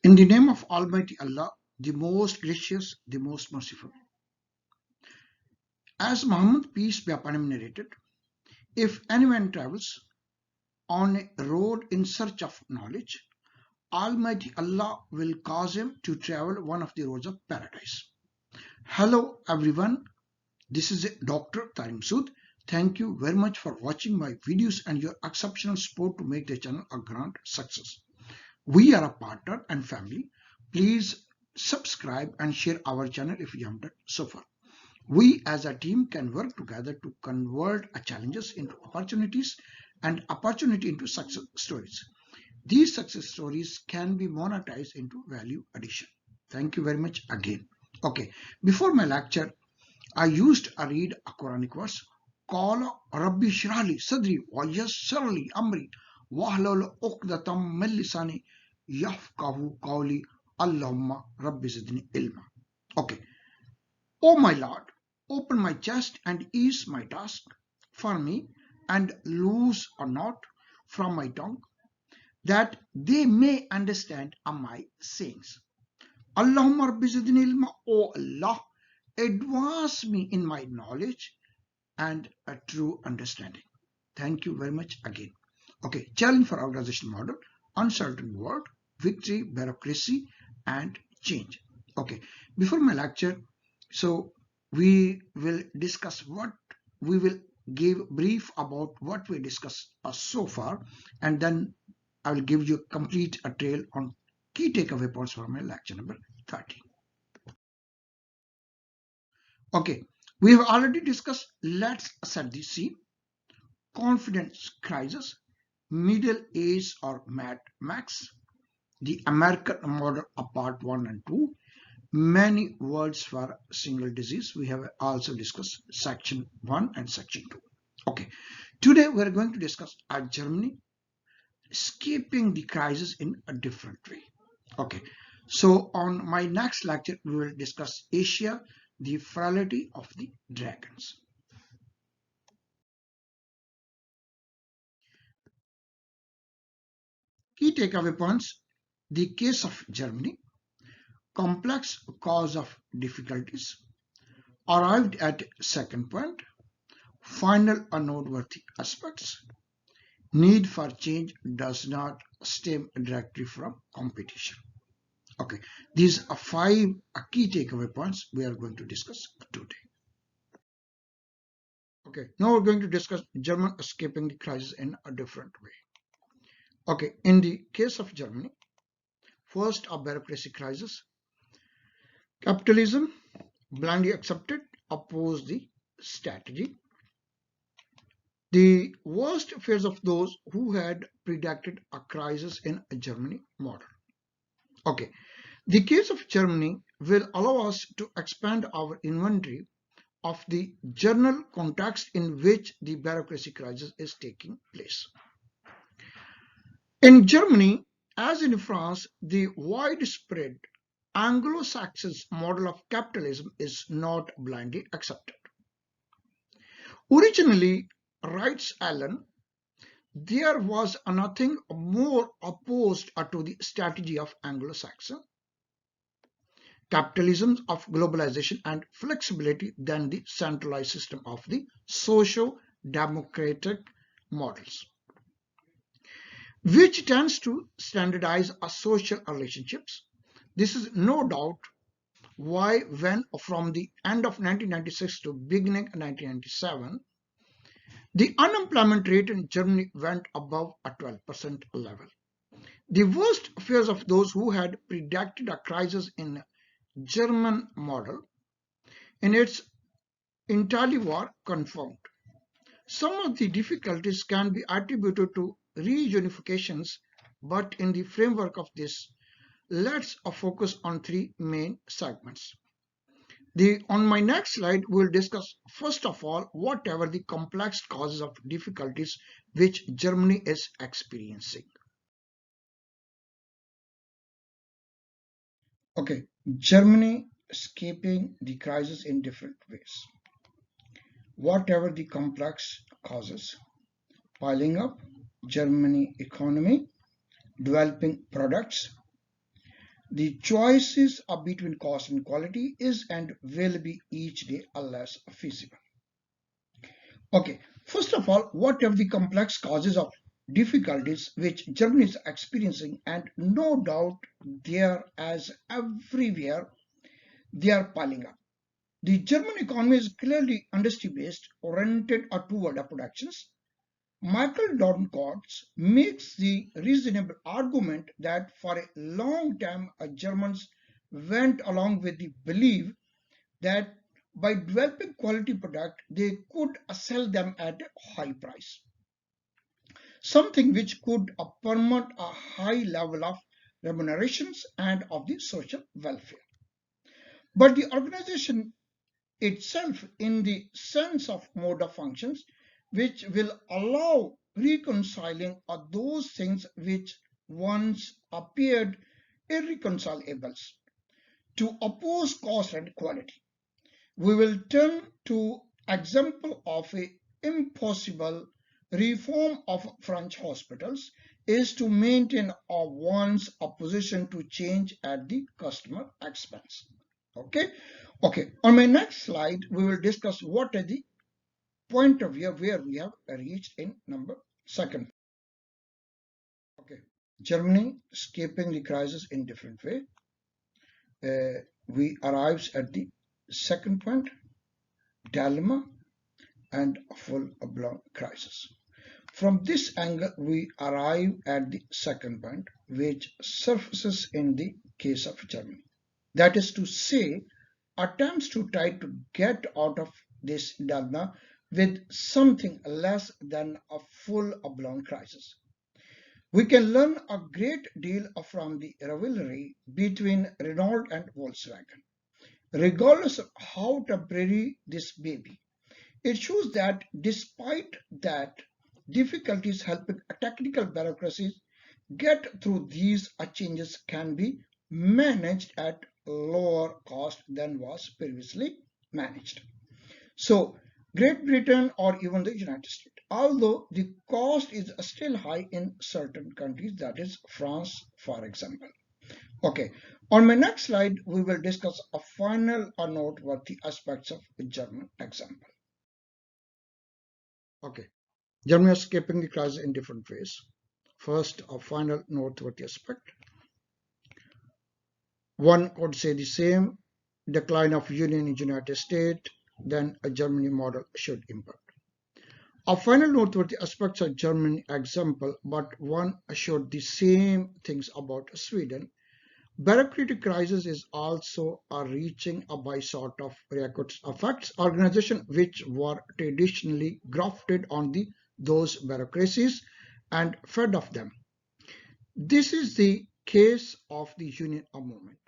In the name of Almighty Allah, the most gracious, the most merciful. As Muhammad, peace be upon him, narrated, if anyone travels on a road in search of knowledge, Almighty Allah will cause him to travel one of the roads of paradise. Hello everyone, this is Dr. Tariq Masood. Thank you very much for watching my videos and your exceptional support to make the channel a grand success. We are a partner and family. Please subscribe and share our channel if you haven't done so far. We as a team can work together to convert challenges into opportunities and opportunity into success stories. These success stories can be monetized into value addition. Thank you very much again. Okay, before my lecture, I used to read a Quranic verse. Qala Rabbi Shrali Sadri wa Yassirli Amri Wahlul Uqdatam min Lisani Yafqahu Qawli Allahumma Rabbi Zidni Ilma. Okay. O my Lord, open my chest and ease my task for me and loose a knot from my tongue that they may understand my sayings. Allahumma Rabbi Zidni Ilma, O Allah, advance me in my knowledge and a true understanding. Thank you very much again. Okay, challenge for organization model, uncertain world, victory, bureaucracy, and change. Okay, before my lecture, so we will discuss we will give brief about what we discussed so far, and then I will give you a complete trail on key takeaway points for my lecture number 13. Okay, we have already discussed let's set the scene, confidence crisis, middle age or Mad Max, the American model of part 1 and 2, many words for single disease. We have also discussed section 1 and section 2. Okay, today we are going to discuss Germany escaping the crisis in a different way. Okay, so on my next lecture we will discuss Asia, the frailty of the dragons. Key takeaway points: the case of Germany, complex cause of difficulties, arrived at second point, final noteworthy aspects, need for change does not stem directly from competition. Okay, these are 5 key takeaway points we are going to discuss today. Okay, now we're going to discuss German escaping the crisis in a different way. Okay, in the case of Germany, first a bureaucracy crisis. Capitalism, blindly accepted, opposed the strategy. The worst fears of those who had predicted a crisis in a Germany model. Okay, the case of Germany will allow us to expand our inventory of the general context in which the bureaucracy crisis is taking place. In Germany, as in France, the widespread Anglo-Saxon model of capitalism is not blindly accepted. Originally, writes Allen, there was nothing more opposed to the strategy of Anglo-Saxon capitalism of globalization and flexibility than the centralized system of the socio-democratic models, which tends to standardize social relationships. This is no doubt why when from the end of 1996 to beginning 1997, the unemployment rate in Germany went above a 12% level. The worst fears of those who had predicted a crisis in German model in its entirely were confirmed. Some of the difficulties can be attributed to reunifications, but in the framework of this, let's focus on 3 main segments. On my next slide, we'll discuss first of all whatever the complex causes of difficulties which Germany is experiencing. Okay, Germany escaping the crisis in different ways. Whatever the complex causes, piling up, Germany economy, developing products, The choices are between cost and quality is and will be each day less feasible. Okay, first of all, what are the complex causes of difficulties which Germany is experiencing? And no doubt they are, as everywhere, they are piling up. The German economy is clearly industry-based, oriented toward productions. Michael Dorncourt makes the reasonable argument that for a long time Germans went along with the belief that by developing quality product they could sell them at a high price, something which could permit a high level of remunerations and of the social welfare. But the organization itself in the sense of mode of functions which will allow reconciling of those things which once appeared irreconcilable to oppose cost and quality. We will turn to example of a impossible reform of French hospitals is to maintain one's opposition to change at the customer expense. Okay, on my next slide we will discuss what are the point of view where we have reached in number second. Okay, Germany escaping the crisis in different way. We arrives at the second point, dilemma and full-blown crisis. From this angle, we arrive at the second point, which surfaces in the case of Germany. That is to say, attempts to try to get out of this dilemma with something less than a full-blown crisis. We can learn a great deal from the rivalry between Renault and Volkswagen. Regardless of how temporary this may be, it shows that despite that difficulties helping technical bureaucracies get through these changes can be managed at lower cost than was previously managed. So Great Britain or even the United States, although the cost is still high in certain countries, that is France, for example. Okay, on my next slide, we will discuss a final or noteworthy aspects of a German example. Okay, Germany is escaping the crisis in different ways. First, a final noteworthy aspect. One could say the same decline of union in the United States, then a Germany model should impact. A final noteworthy aspects of German example, but one showed the same things about Sweden. Bureaucratic crisis is also a reaching by sort of records affects organizations which were traditionally grafted on those bureaucracies and fed off them. This is the case of the union movement.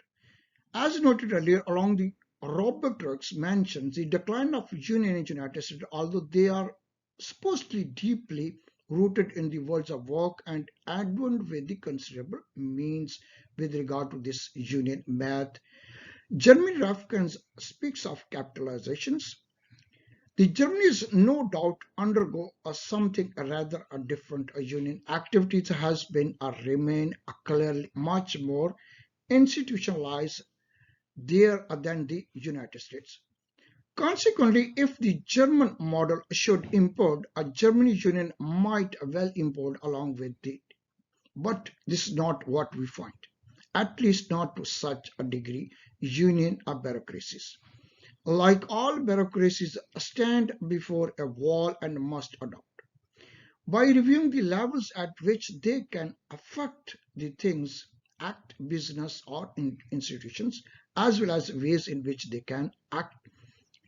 As noted earlier, along the Robert Brooks mentions the decline of union in the United States, although they are supposedly deeply rooted in the worlds of work and adorned with the considerable means with regard to this union math. German Rafkins speaks of capitalizations. The Germans no doubt undergo something rather a different union activities has been or remain clearly much more institutionalized there than the United States. Consequently, if the German model should implode, a German union might well implode along with it. But this is not what we find, at least not to such a degree, union bureaucracies. Like all bureaucracies, stand before a wall and must adopt. By reviewing the levels at which they can affect the things, act, business, or institutions, as well as ways in which they can act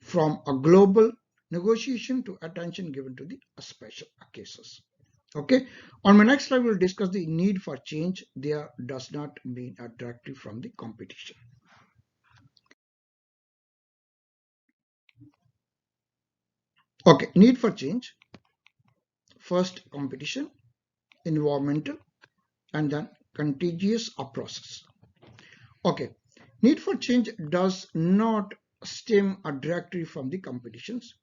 from a global negotiation to attention given to the special cases. Okay, on my next slide, we'll discuss the need for change. There does not mean a directive from the competition. Okay, need for change. First, competition, environmental, and then contagious process. Okay, need for change does not stem directly from the competitions.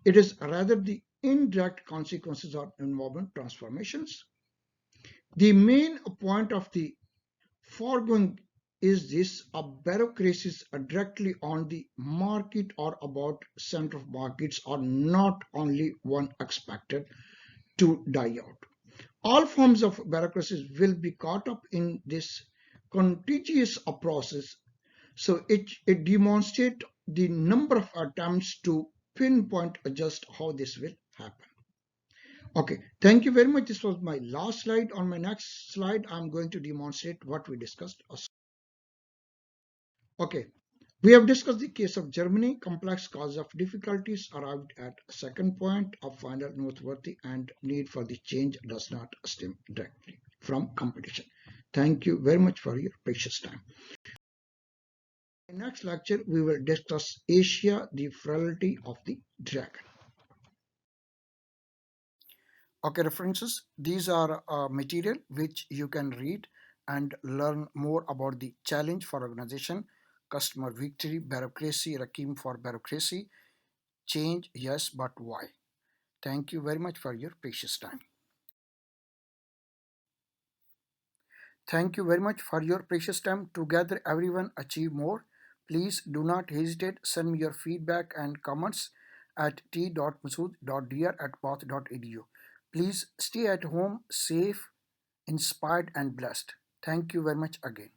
It is rather the indirect consequences of environment transformations. The main point of the foregoing is this a bureaucracies directly on the market or about center of markets or not only one expected to die out? All forms of bureaucracies will be caught up in this contagious process. So it demonstrates the number of attempts to pinpoint just how this will happen. Okay, thank you very much. This was my last slide. On my next slide, I'm going to demonstrate what we discussed. Okay, we have discussed the case of Germany, complex cause of difficulties, arrived at a second point of final noteworthy and need for the change does not stem directly from competition. Thank you very much for your precious time. In the next lecture, we will discuss Asia, the frailty of the dragon. Okay, references. These are material which you can read and learn more about the challenge for organization, customer victory, bureaucracy, Requiem for bureaucracy, change, yes, but why? Thank you very much for your precious time. Thank you very much for your precious time. Together, everyone achieve more. Please do not hesitate. Send me your feedback and comments at t.masood.dr@path.edu. Please stay at home, safe, inspired, and blessed. Thank you very much again.